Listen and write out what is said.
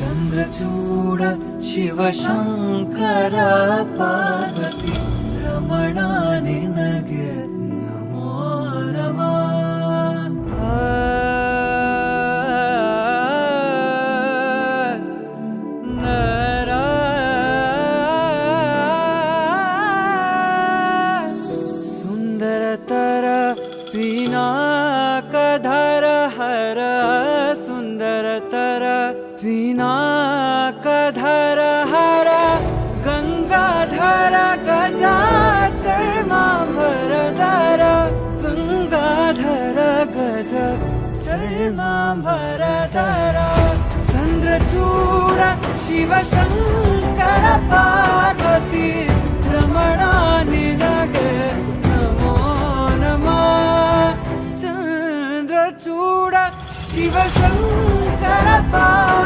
ಚಂದ್ರಚೂಡ ಶಿವಶಂಕರ ಪಾರ್ವತಿ ರಮಣ ನಿನಗೆ ನಮೋ ನಮಃ. ಸುಂದರತರ ಪಿನಾಕಧರ ಹರ ಸುಂದರತರ ಪಿನಾಕಧರ ಹರ ಗಂಗಾಧರ ಗಜಾಚರ್ಮಾಂಬರಧರ ಗಂಗಾಧರ ಗಜ ಚರ್ಮಾಂಬರಧರ ಚಂದ್ರಚೂಡ ಶಿವಶಂಕರ ಪಾರ್ವತಿ ರಮಣ ನಿನಗೆ ನಮೋ ನಮಃ. ಚಂದ್ರಚೂಡ ಶಿವಶಂಕರ ಪಾರ್ವತಿ